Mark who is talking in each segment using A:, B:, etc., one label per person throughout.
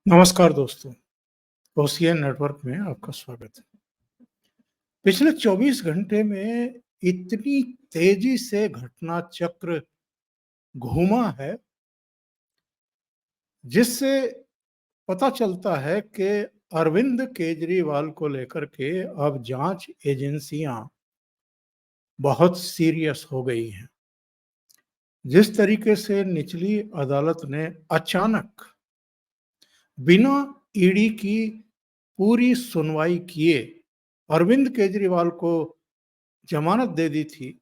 A: नमस्कार दोस्तों, ocean network में आपका स्वागत है। पिछले 24 घंटे में इतनी तेजी से घटना चक्र घूमा है, जिससे पता चलता है कि अरविंद केजरीवाल को लेकर के अब जांच एजेंसियां बहुत सीरियस हो गई हैं। जिस तरीके से निचली अदालत ने अचानक बिना ईडी की पूरी सुनवाई किए अरविंद केजरीवाल को जमानत दे दी थी,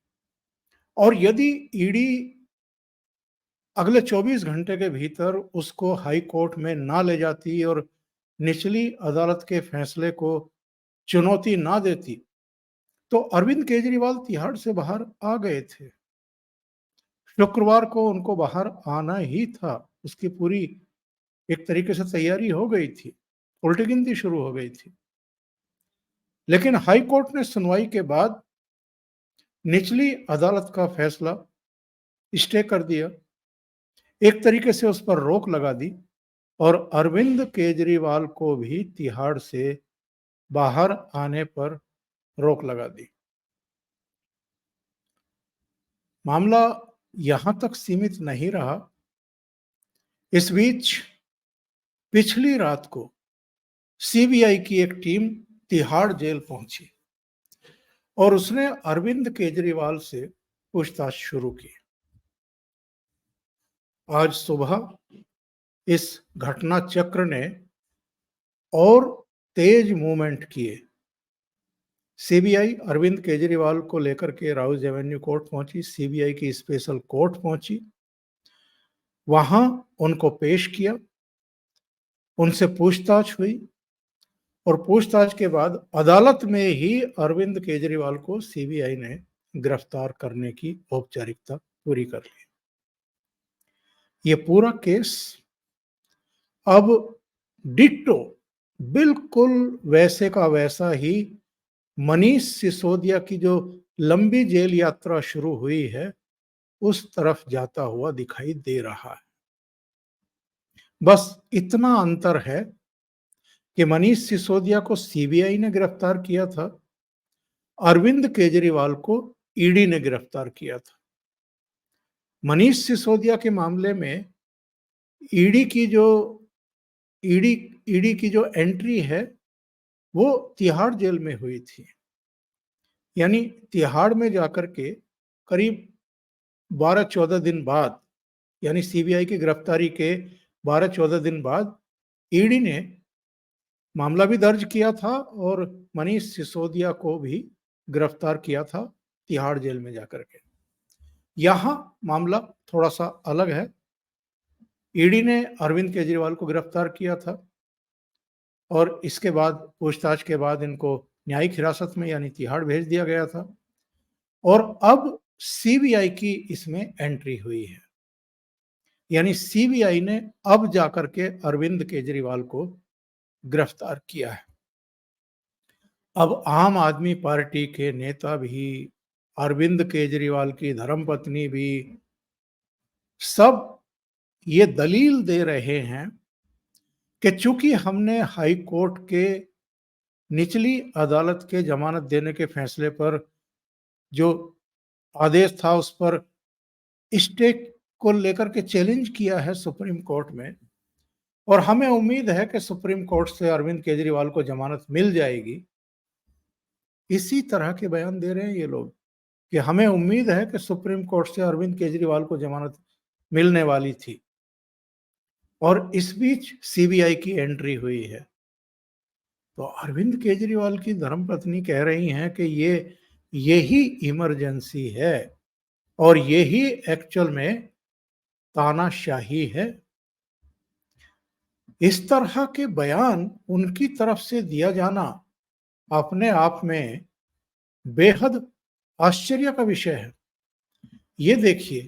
A: और यदि ईडी अगले 24 घंटे के भीतर उसको हाई कोर्ट में ना ले जाती और निचली अदालत के फैसले को चुनौती ना देती, तो अरविंद केजरीवाल तिहाड़ से बाहर आ गए थे। शुक्रवार को उनको बाहर आना ही था। उसकी पूरी एक तरीके से तैयारी हो गई थी, उल्टी गिनती शुरू हो गई थी। लेकिन हाई कोर्ट ने सुनवाई के बाद निचली अदालत का फैसला स्टे कर दिया, एक तरीके से उस पर रोक लगा दी और अरविंद केजरीवाल को भी तिहाड़ से बाहर आने पर रोक लगा दी। मामला यहां तक सीमित नहीं रहा। इस बीच पिछली रात को सीबीआई की एक टीम तिहाड़ जेल पहुंची और उसने अरविंद केजरीवाल से पूछताछ शुरू की। आज सुबह इस घटना चक्र ने और तेज मूवमेंट किए। सीबीआई अरविंद केजरीवाल को लेकर के राउज एवेन्यू कोर्ट पहुंची, सीबीआई की स्पेशल कोर्ट पहुंची, वहां उनको पेश किया, उनसे पूछताछ हुई और पूछताछ के बाद अदालत में ही अरविंद केजरीवाल को सीबीआई ने गिरफ्तार करने की औपचारिकता पूरी कर ली। ये पूरा केस अब डिट्टो बिल्कुल वैसे का वैसा ही मनीष सिसोदिया की जो लंबी जेल यात्रा शुरू हुई है उस तरफ जाता हुआ दिखाई दे रहा है। बस इतना अंतर है कि मनीष सिसोदिया को सीबीआई ने गिरफ्तार किया था, अरविंद केजरीवाल को ईडी ने गिरफ्तार किया था। मनीष सिसोदिया के मामले में ईडी की जो ईडी ईडी की जो एंट्री है वो तिहाड़ जेल में हुई थी। यानी तिहाड़ में जाकर के करीब 12-14 दिन बाद, यानी सीबीआई की गिरफ्तारी के 12-14 दिन बाद ईडी ने मामला भी दर्ज किया था और मनीष सिसोदिया को भी गिरफ्तार किया था तिहाड़ जेल में जाकर के। यहां मामला थोड़ा सा अलग है। ईडी ने अरविंद केजरीवाल को गिरफ्तार किया था और इसके बाद पूछताछ के बाद इनको न्यायिक हिरासत में यानी तिहाड़ भेज दिया गया था और अब सीबीआई की इसमें एंट्री हुई है। यानी सीबीआई ने अब जाकर के अरविंद केजरीवाल को गिरफ्तार किया है। अब आम आदमी पार्टी के नेता भी, अरविंद केजरीवाल की धर्मपत्नी भी, सब ये दलील दे रहे हैं कि चूंकि हमने हाई कोर्ट के निचली अदालत के जमानत देने के फैसले पर जो आदेश था उस पर स्टे को लेकर के चैलेंज किया है सुप्रीम कोर्ट में, और हमें उम्मीद है कि सुप्रीम कोर्ट से अरविंद केजरीवाल को जमानत मिल जाएगी। इसी तरह के बयान दे रहे हैं ये लोग कि हमें उम्मीद है कि सुप्रीम कोर्ट से अरविंद केजरीवाल को जमानत मिलने वाली थी, और इस बीच सीबीआई की एंट्री हुई है। तो अरविंद केजरीवाल की धर्मपत्नी कह रही हैं कि यही इमरजेंसी है और यही एक्चुअल में तानाशाही है। इस तरह के बयान उनकी तरफ से दिया जाना अपने आप में बेहद आश्चर्य का विषय है। ये देखिए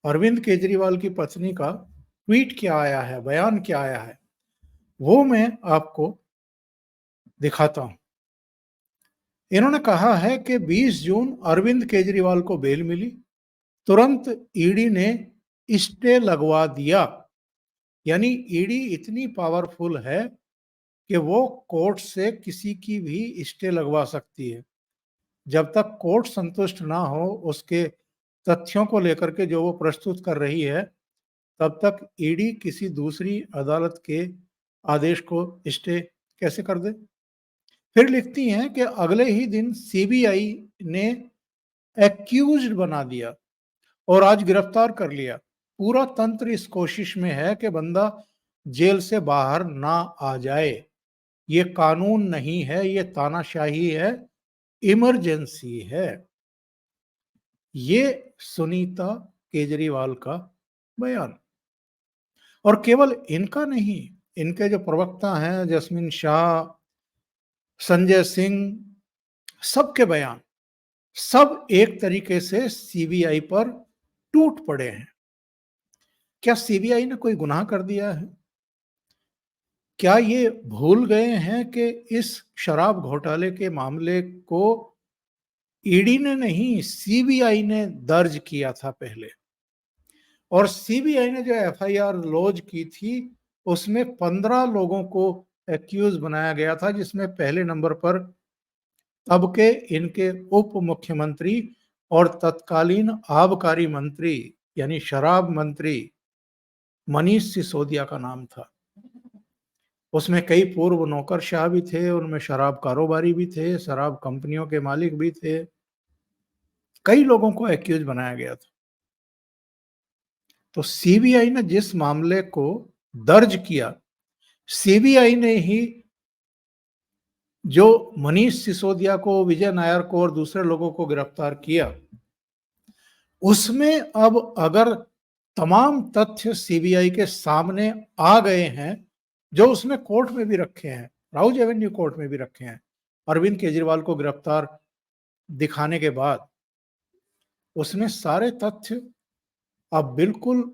A: अरविंद केजरीवाल की पत्नी का ट्वीट क्या आया है, बयान क्या आया है, वो मैं आपको दिखाता हूं। इन्होंने कहा है कि 20 जून अरविंद केजरीवाल को बेल मिली, तुरंत ईडी ने स्टे लगवा दिया। यानी ईडी इतनी पावरफुल है कि वो कोर्ट से किसी की भी स्टे लगवा सकती है। जब तक कोर्ट संतुष्ट ना हो उसके तथ्यों को लेकर के जो वो प्रस्तुत कर रही है, तब तक ईडी किसी दूसरी अदालत के आदेश को स्टे कैसे कर दे? फिर लिखती हैं कि अगले ही दिन सीबीआई ने एक्यूज्ड बना दिया और आज गिरफ्तार कर लिया। पूरा तंत्र इस कोशिश में है कि बंदा जेल से बाहर ना आ जाए। ये कानून नहीं है, ये तानाशाही है, इमरजेंसी है। ये सुनीता केजरीवाल का बयान। और केवल इनका नहीं, इनके जो प्रवक्ता हैं जस्मिन शाह, संजय सिंह, सबके बयान सब एक तरीके से सीबीआई पर टूट पड़े हैं। क्या सीबीआई ने कोई गुनाह कर दिया है? क्या ये भूल गए हैं कि इस शराब घोटाले के मामले को ईडी ने नहीं, सीबीआई ने दर्ज किया था पहले। और सीबीआई ने जो एफआईआर लॉन्च की थी उसमें 15 लोगों को एक्यूज बनाया गया था, जिसमें पहले नंबर पर तब के इनके उप मुख्यमंत्री और तत्कालीन आबकारी मंत्री यानी शराब मंत्री मनीष सिसोदिया का नाम था। उसमें कई पूर्व नौकरशाह भी थे, उनमें शराब कारोबारी भी थे, शराब कंपनियों के मालिक भी थे। कई लोगों को एक्यूज बनाया गया था। तो सीबीआई ने जिस मामले को दर्ज किया, सीबीआई ने ही जो मनीष सिसोदिया को, विजय नायर को और दूसरे लोगों को गिरफ्तार किया, उसमें अब अगर तमाम तथ्य सीबीआई के सामने आ गए हैं, जो उसने कोर्ट में भी रखे हैं, राउज एवेन्यू कोर्ट में भी रखे हैं, अरविंद केजरीवाल को गिरफ्तार दिखाने के बाद उसमें सारे तथ्य अब बिल्कुल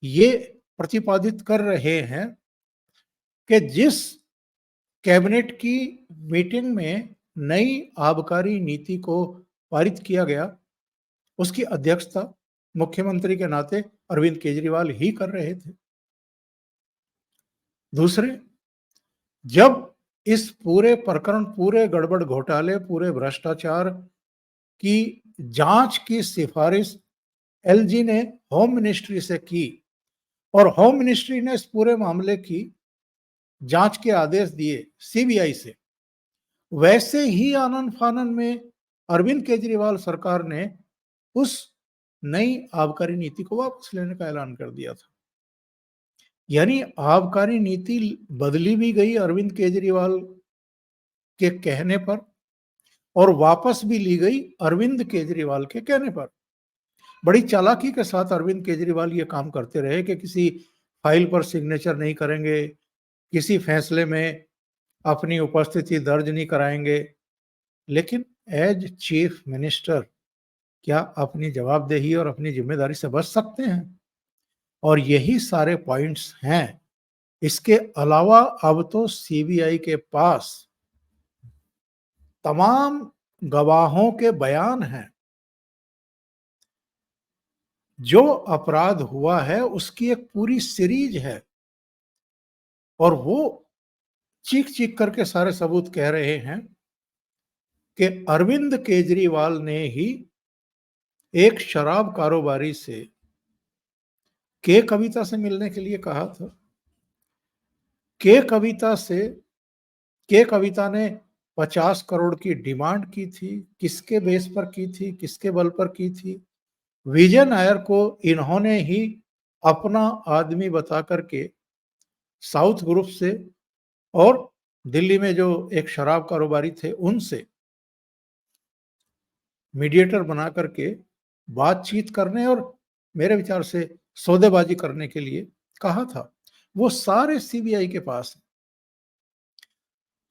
A: ये प्रतिपादित कर रहे हैं कि जिस कैबिनेट की मीटिंग में नई आबकारी नीति को पारित किया गया, उसकी अध्यक्षता मुख्यमंत्री के नाते अरविंद केजरीवाल ही कर रहे थे। दूसरे, जब इस पूरे प्रकरण, पूरे गड़बड़ घोटाले, पूरे भ्रष्टाचार की जांच की सिफारिश एलजी ने होम मिनिस्ट्री से की और होम मिनिस्ट्री ने इस पूरे मामले की जांच के आदेश दिए सीबीआई से, वैसे ही आनन फानन में अरविंद केजरीवाल सरकार ने उस नई आबकारी नीति को वापस लेने का ऐलान कर दिया था। यानी आबकारी नीति बदली भी गई अरविंद केजरीवाल के कहने पर और वापस भी ली गई अरविंद केजरीवाल के कहने पर। बड़ी चालाकी के साथ अरविंद केजरीवाल ये काम करते रहे कि किसी फाइल पर सिग्नेचर नहीं करेंगे, किसी फैसले में अपनी उपस्थिति दर्ज नहीं कराएंगे, लेकिन एज चीफ मिनिस्टर क्या अपनी जवाबदेही और अपनी जिम्मेदारी से बच सकते हैं? और यही सारे पॉइंट्स हैं। इसके अलावा अब तो सीबीआई के पास तमाम गवाहों के बयान हैं। जो अपराध हुआ है उसकी एक पूरी सीरीज है और वो चीख चीख करके सारे सबूत कह रहे हैं कि अरविंद केजरीवाल ने ही एक शराब कारोबारी से के कविता से मिलने के लिए कहा था। के कविता से के कविता ने 50 करोड़ की डिमांड की थी। किसके बेस पर की थी, किसके बल पर की थी? विजय नायर को इन्होंने ही अपना आदमी बता करके साउथ ग्रुप से और दिल्ली में जो एक शराब कारोबारी थे उनसे मीडिएटर बना करके बातचीत करने और मेरे विचार से सौदेबाजी करने के लिए कहा था। वो सारे सीबीआई के पास हैं।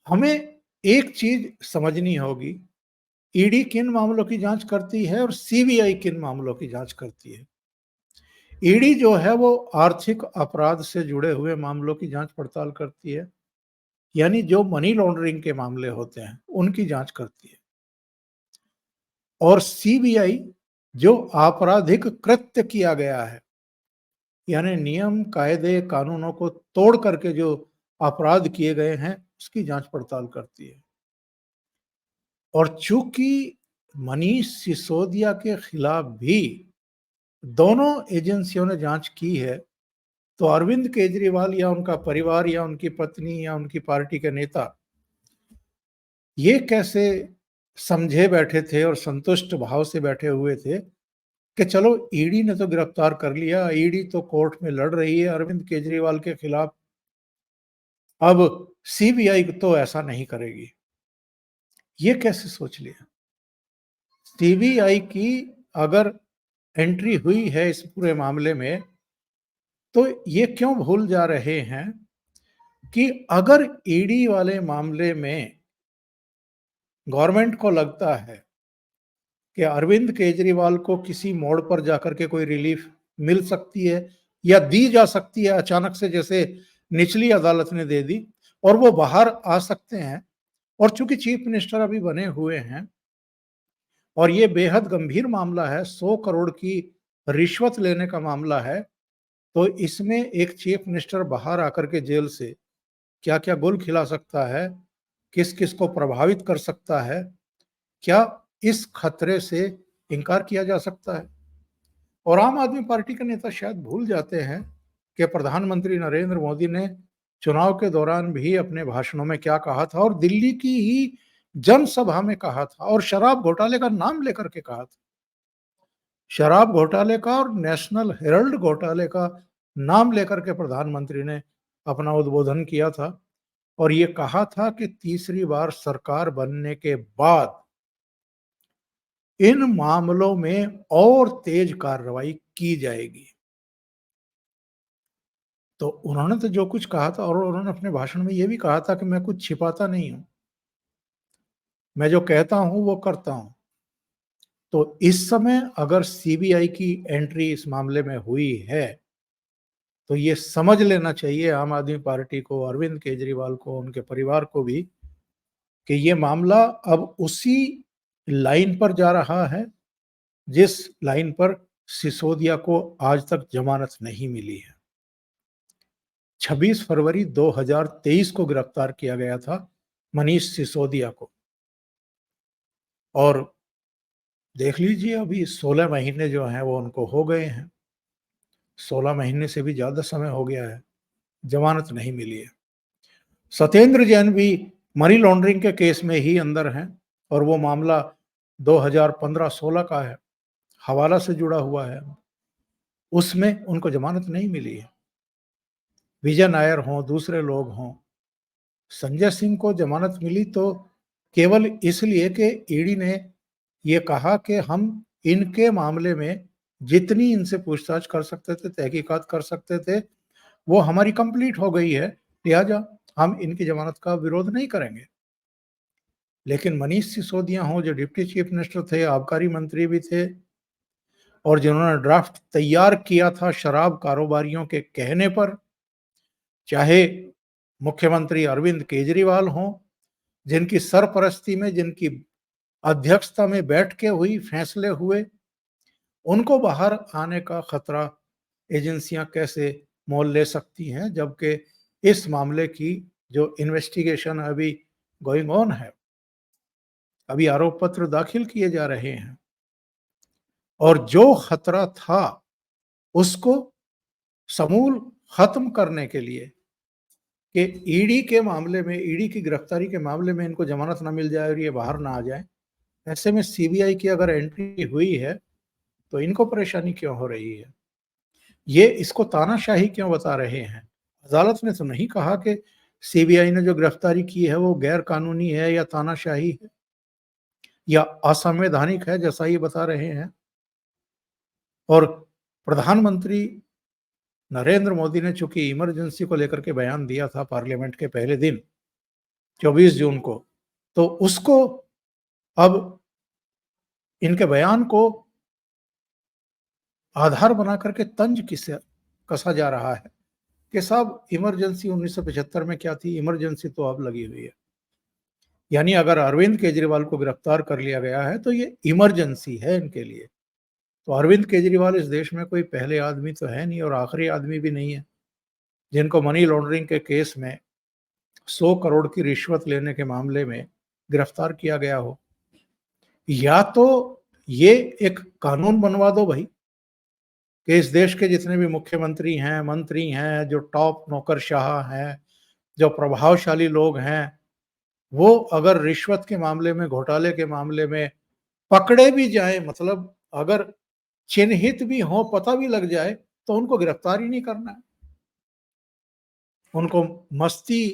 A: हमें एक चीज समझनी होगी, ईडी किन मामलों की जांच करती है और सीबीआई किन मामलों की जांच करती है। ईडी जो है वो आर्थिक अपराध से जुड़े हुए मामलों की जांच पड़ताल करती है, यानी जो मनी लॉन्ड्रिंग के मामले होते हैं उनकी जांच करती है। और सीबीआई जो आपराधिक कृत्य किया गया है यानी नियम, कायदे, कानूनों को तोड़ करके जो अपराध किए गए हैं, उसकी जांच पड़ताल करती है। और चूंकि मनीष सिसोदिया के खिलाफ भी दोनों एजेंसियों ने जांच की है, तो अरविंद केजरीवाल या उनका परिवार या उनकी पत्नी या उनकी पार्टी के नेता ये कैसे समझे बैठे थे और संतुष्ट भाव से बैठे हुए थे कि चलो ईडी ने तो गिरफ्तार कर लिया, ईडी तो कोर्ट में लड़ रही है अरविंद केजरीवाल के खिलाफ, अब सीबीआई तो ऐसा नहीं करेगी। ये कैसे सोच लिया? सीबीआई की अगर एंट्री हुई है इस पूरे मामले में, तो ये क्यों भूल जा रहे हैं कि अगर ईडी वाले मामले में गवर्नमेंट को लगता है कि अरविंद केजरीवाल को किसी मोड़ पर जाकर के कोई रिलीफ मिल सकती है या दी जा सकती है अचानक से, जैसे निचली अदालत ने दे दी, और वो बाहर आ सकते हैं, और चूंकि चीफ मिनिस्टर अभी बने हुए हैं और ये बेहद गंभीर मामला है, 100 करोड़ की रिश्वत लेने का मामला है, तो इसमें एक चीफ मिनिस्टर बाहर आकर के जेल से क्या क्या गुल खिला सकता है, किस किस को प्रभावित कर सकता है, क्या इस खतरे से इनकार किया जा सकता है? और आम आदमी पार्टी के नेता शायद भूल जाते हैं कि प्रधानमंत्री नरेंद्र मोदी ने चुनाव के दौरान भी अपने भाषणों में क्या कहा था, और दिल्ली की ही जनसभा में कहा था, और शराब घोटाले का नाम लेकर के कहा था। शराब घोटाले का और नेशनल हेराल्ड घोटाले का नाम लेकर के प्रधानमंत्री ने अपना उद्बोधन किया था, और ये कहा था कि तीसरी बार सरकार बनने के बाद इन मामलों में और तेज कार्रवाई की जाएगी। तो उन्होंने तो जो कुछ कहा था, और उन्होंने अपने भाषण में ये भी कहा था कि मैं कुछ छिपाता नहीं हूं, मैं जो कहता हूं वो करता हूं। तो इस समय अगर सीबीआई की एंट्री इस मामले में हुई है, तो ये समझ लेना चाहिए आम आदमी पार्टी को, अरविंद केजरीवाल को, उनके परिवार को भी, कि ये मामला अब उसी लाइन पर जा रहा है जिस लाइन पर सिसोदिया को आज तक जमानत नहीं मिली है। 26 फरवरी 2023 को गिरफ्तार किया गया था मनीष सिसोदिया को, और देख लीजिए अभी 16 महीने जो हैं वो उनको हो गए हैं, 16 महीने से भी ज्यादा समय हो गया है, जमानत नहीं मिली है। सत्येंद्र जैन भी मनी लॉन्ड्रिंग के केस में ही अंदर हैं, और वो मामला 2015-16 का है, हवाला से जुड़ा हुआ है, उसमें उनको जमानत नहीं मिली है। विजय नायर हों, दूसरे लोग हों, संजय सिंह को जमानत मिली तो केवल इसलिए कि ईडी ने ये कहा कि हम इनके मामले में जितनी इनसे पूछताछ कर सकते थे, तहकीकात कर सकते थे, वो हमारी कंप्लीट हो गई है, लिहाजा हम इनकी जमानत का विरोध नहीं करेंगे। लेकिन मनीष सिसोदिया हों, जो डिप्टी चीफ मिनिस्टर थे, आबकारी मंत्री भी थे, और जिन्होंने ड्राफ्ट तैयार किया था शराब कारोबारियों के कहने पर, चाहे मुख्यमंत्री अरविंद केजरीवाल हों, जिनकी सरपरस्ती में, जिनकी अध्यक्षता में बैठकें हुई, फैसले हुए, उनको बाहर आने का खतरा एजेंसियां कैसे मोल ले सकती हैं, जबकि इस मामले की जो इन्वेस्टिगेशन अभी गोइंग ऑन है, अभी आरोप पत्र दाखिल किए जा रहे हैं, और जो खतरा था उसको समूल खत्म करने के लिए कि ईडी के मामले में, ईडी की गिरफ्तारी के मामले में इनको जमानत ना मिल जाए और ये बाहर ना आ जाए, ऐसे में सीबीआई की अगर एंट्री हुई है तो इनको परेशानी क्यों हो रही है? ये इसको तानाशाही क्यों बता रहे हैं? अदालत ने तो नहीं कहा कि सीबीआई ने जो गिरफ्तारी की है वो गैर कानूनी है या तानाशाही है या असंवैधानिक है, जैसा ये बता रहे हैं। और प्रधानमंत्री नरेंद्र मोदी ने चूंकि इमरजेंसी को लेकर के बयान दिया था पार्लियामेंट के पहले दिन 24 जून को, तो उसको अब इनके बयान को आधार बना करके तंज किसे कसा जा रहा है कि साहब इमरजेंसी 1975 में क्या थी, इमरजेंसी तो अब लगी हुई है। यानी अगर अरविंद केजरीवाल को गिरफ्तार कर लिया गया है तो ये इमरजेंसी है इनके लिए, तो अरविंद केजरीवाल इस देश में कोई पहले आदमी तो है नहीं और आखिरी आदमी भी नहीं है जिनको मनी लॉन्ड्रिंग के केस में 100 करोड़ की रिश्वत लेने के मामले में गिरफ्तार किया गया हो। या तो ये एक कानून बनवा दो भाई कि इस देश के जितने भी मुख्यमंत्री हैं, मंत्री हैं, जो टॉप नौकरशाह हैं, जो प्रभावशाली लोग हैं, वो अगर रिश्वत के मामले में, घोटाले के मामले में पकड़े भी जाएं, मतलब अगर चिन्हित भी हो, पता भी लग जाए, तो उनको गिरफ्तार ही नहीं करना है। उनको मस्ती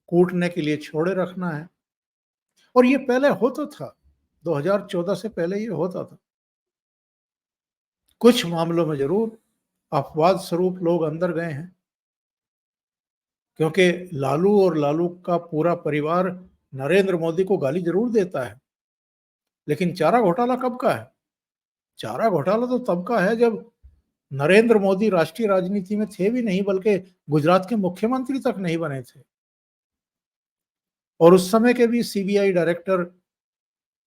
A: कूटने के लिए छोड़े रखना है। और ये पहले होता था, 2014 से पहले ये होता था। कुछ मामलों में जरूर अपवाद स्वरूप लोग अंदर गए हैं, क्योंकि लालू और लालू का पूरा परिवार नरेंद्र मोदी को गाली जरूर देता है, लेकिन चारा घोटाला कब का है? चारा घोटाला तो तब का है जब नरेंद्र मोदी राष्ट्रीय राजनीति में थे भी नहीं, बल्कि गुजरात के मुख्यमंत्री तक नहीं बने थे। और उस समय के भी सीबीआई डायरेक्टर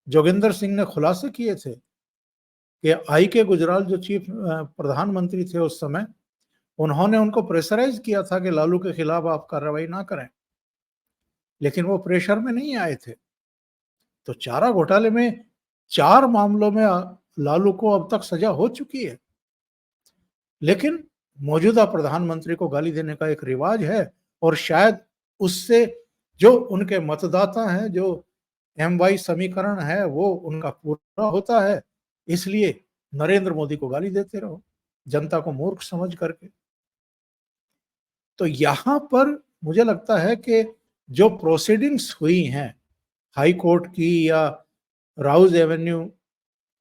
A: जोगिंदर सिंह ने खुलासे किए थे कि आई के गुजराल जो चीफ प्रधानमंत्री थे उस समय, उन्होंने उनको प्रेशराइज किया था कि लालू के खिलाफ आप कार्रवाई ना करें, लेकिन वो प्रेशर में नहीं आए थे। तो चारा घोटाले में 4 मामलों में लालू को अब तक सजा हो चुकी है, लेकिन मौजूदा प्रधानमंत्री को गाली देने का एक रिवाज है और शायद उससे जो उनके मतदाता हैं, जो एमवाई समीकरण है, वो उनका पूरा होता है। इसलिए नरेंद्र मोदी को गाली देते रहो, जनता को मूर्ख समझ करके। तो यहां पर मुझे लगता है कि जो प्रोसीडिंग्स हुई हैं हाई कोर्ट की या राउज एवेन्यू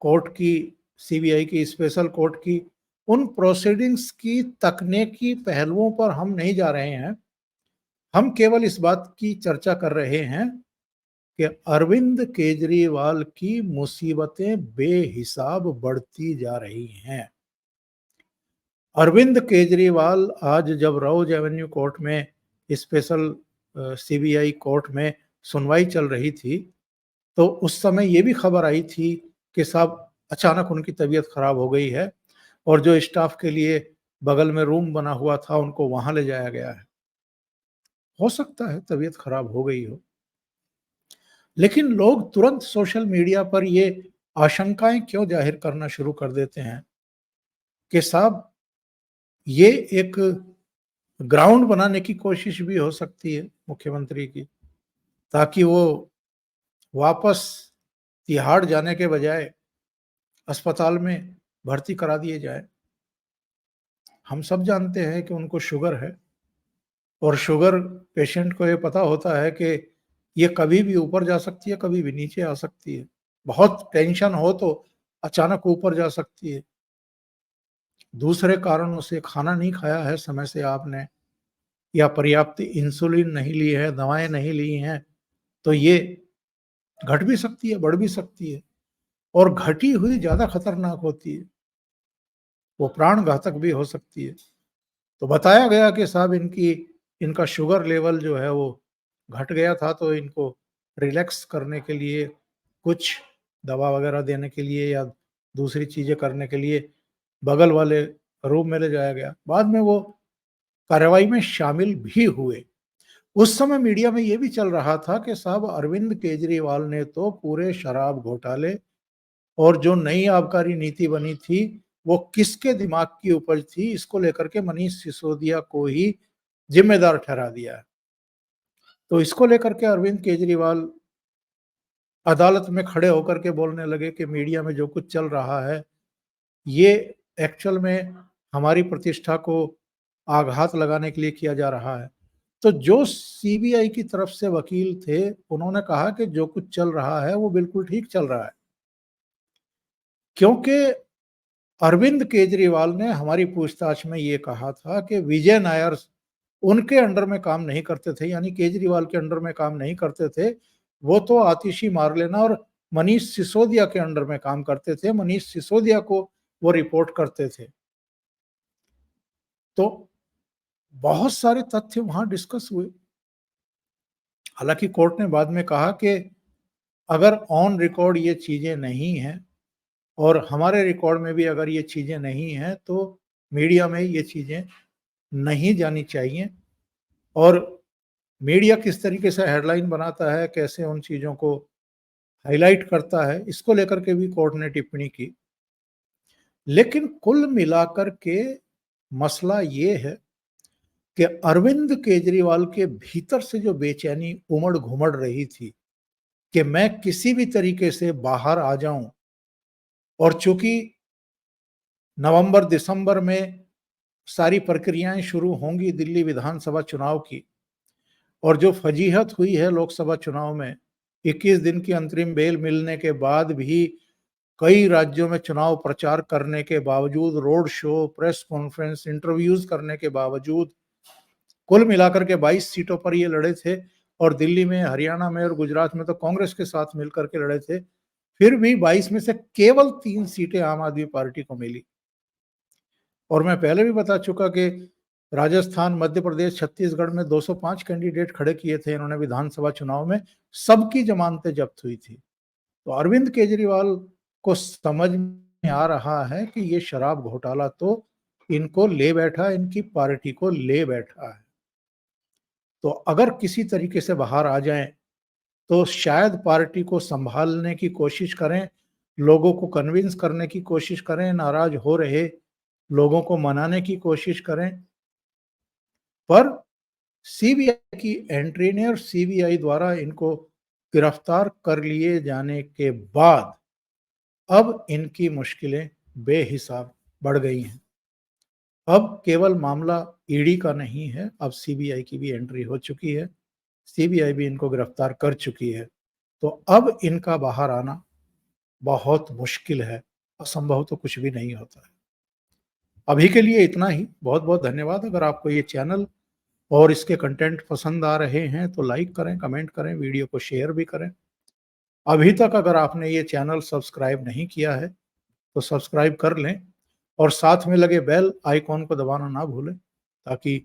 A: कोर्ट की, सीबीआई की, स्पेशल कोर्ट की, उन प्रोसीडिंग्स की तकनीकी पहलुओं पर हम नहीं जा रहे हैं। हम केवल इस बात की चर्चा कर रहे हैं कि अरविंद केजरीवाल की मुसीबतें बेहिसाब बढ़ती जा रही हैं। अरविंद केजरीवाल आज जब राउज एवेन्यू कोर्ट में, स्पेशल सीबीआई कोर्ट में सुनवाई चल रही थी, तो उस समय ये भी खबर आई थी कि साहब अचानक उनकी तबीयत खराब हो गई है और जो स्टाफ के लिए बगल में रूम बना हुआ था उनको वहां ले जाया गया है। हो सकता है तबीयत खराब हो गई हो, लेकिन लोग तुरंत सोशल मीडिया पर ये आशंकाएं क्यों जाहिर करना शुरू कर देते हैं कि साहब ये एक ग्राउंड बनाने की कोशिश भी हो सकती है मुख्यमंत्री की, ताकि वो वापस तिहाड़ जाने के बजाय अस्पताल में भर्ती करा दिए जाए। हम सब जानते हैं कि उनको शुगर है और शुगर पेशेंट को ये पता होता है कि ये कभी भी ऊपर जा सकती है, कभी भी नीचे आ सकती है। बहुत टेंशन हो तो अचानक ऊपर जा सकती है। दूसरे कारणों से खाना नहीं खाया है समय से आपने, या पर्याप्त इंसुलिन नहीं ली है, दवाएं नहीं ली हैं, तो ये घट भी सकती है, बढ़ भी सकती है। और घटी हुई ज्यादा खतरनाक होती है, वो प्राण घातक भी हो सकती है। तो बताया गया कि साहब इनका शुगर लेवल जो है वो घट गया था, तो इनको रिलैक्स करने के लिए, कुछ दवा वगैरह देने के लिए या दूसरी चीजें करने के लिए बगल वाले रूम में ले जाया गया। बाद में वो कार्रवाई में शामिल भी हुए। उस समय मीडिया में ये भी चल रहा था कि साहब अरविंद केजरीवाल ने तो पूरे शराब घोटाले और जो नई आबकारी नीति बनी थी वो किसके दिमाग की उपज थी, इसको लेकर के मनीष सिसोदिया को ही जिम्मेदार ठहरा दिया है। तो इसको लेकर के अरविंद केजरीवाल अदालत में खड़े होकर के बोलने लगे कि मीडिया में जो कुछ चल रहा है ये एक्चुअल में हमारी प्रतिष्ठा को आघात लगाने के लिए किया जा रहा है। तो जो सीबीआई की तरफ से वकील थे उन्होंने कहा कि जो कुछ चल रहा है वो बिल्कुल ठीक चल रहा है, क्योंकि अरविंद केजरीवाल ने हमारी पूछताछ में ये कहा था कि विजय नायर उनके अंडर में काम नहीं करते थे, यानी केजरीवाल के अंडर में काम नहीं करते थे। वो तो आतिशी मार लेना और मनीष सिसोदिया के अंडर में काम करते थे, मनीष सिसोदिया को वो रिपोर्ट करते थे। तो बहुत सारे तथ्य वहां डिस्कस हुए। हालांकि कोर्ट ने बाद में कहा कि अगर ऑन रिकॉर्ड ये चीजें नहीं हैं और हमारे रिकॉर्ड में भी अगर ये चीज़ें नहीं हैं तो मीडिया में ये चीज़ें नहीं जानी चाहिए। और मीडिया किस तरीके से हेडलाइन बनाता है, कैसे उन चीज़ों को हाइलाइट करता है, इसको लेकर के भी कोर्ट ने टिप्पणी की। लेकिन कुल मिलाकर के मसला ये है कि अरविंद केजरीवाल के भीतर से जो बेचैनी उमड़-घुमड़ रही थी कि मैं किसी भी तरीके से बाहर आ जाऊं, और चूंकि नवंबर-दिसंबर में सारी प्रक्रियाएं शुरू होंगी दिल्ली विधानसभा चुनाव की, और जो फजीहत हुई है लोकसभा चुनाव में, 21 दिन की अंतरिम बेल मिलने के बाद भी कई राज्यों में चुनाव प्रचार करने के बावजूद, road show, press conference, interviews करने के बावजूद कुल मिलाकर के 22 सीटों पर ये लड़े थे, और दिल्ली में, हरियाणा में और गुजरात में तो कांग्रेस के साथ मिलकर के लड़े थे। फिर भी 22 में से केवल 3 सीटें आम आदमी पार्टी को मिली। और मैं पहले भी बता चुका कि राजस्थान, मध्य प्रदेश, छत्तीसगढ़ में 205 कैंडिडेट खड़े किए थे इन्होंने विधानसभा चुनाव में, सबकी जमानतें जब्त हुई थी। तो अरविंद केजरीवाल को समझ में आ रहा है कि ये शराब घोटाला तो इनको ले बैठा, इनकी पार्टी को ले बैठा है। तो अगर किसी तरीके से बाहर आ जाएं तो शायद पार्टी को संभालने की कोशिश करें, लोगों को कन्विंस करने की कोशिश करें, नाराज हो रहे लोगों को मनाने की कोशिश करें। पर सीबीआई की एंट्री ने और सीबीआई द्वारा इनको गिरफ्तार कर लिए जाने के बाद अब इनकी मुश्किलें बेहिसाब बढ़ गई हैं। अब केवल मामला ईडी का नहीं है, अब सीबीआई की भी एंट्री हो चुकी है, सीबीआई भी इनको गिरफ्तार कर चुकी है। तो अब इनका बाहर आना बहुत मुश्किल है, असंभव तो कुछ भी नहीं होता है। अभी के लिए इतना ही। बहुत बहुत धन्यवाद। अगर आपको ये चैनल और इसके कंटेंट पसंद आ रहे हैं तो लाइक करें, कमेंट करें, वीडियो को शेयर भी करें। अभी तक अगर आपने ये चैनल सब्सक्राइब नहीं किया है तो सब्सक्राइब कर लें, और साथ में लगे बेल आइकॉन को दबाना ना भूलें, ताकि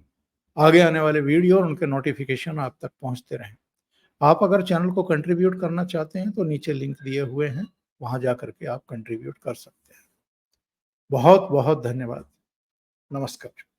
A: आगे आने वाले वीडियो और उनके नोटिफिकेशन आप तक पहुंचते रहें। आप अगर चैनल को कंट्रीब्यूट करना चाहते हैं तो नीचे लिंक दिए हुए हैं, वहां जाकर के आप कंट्रीब्यूट कर सकते हैं। बहुत बहुत धन्यवाद। नमस्कार।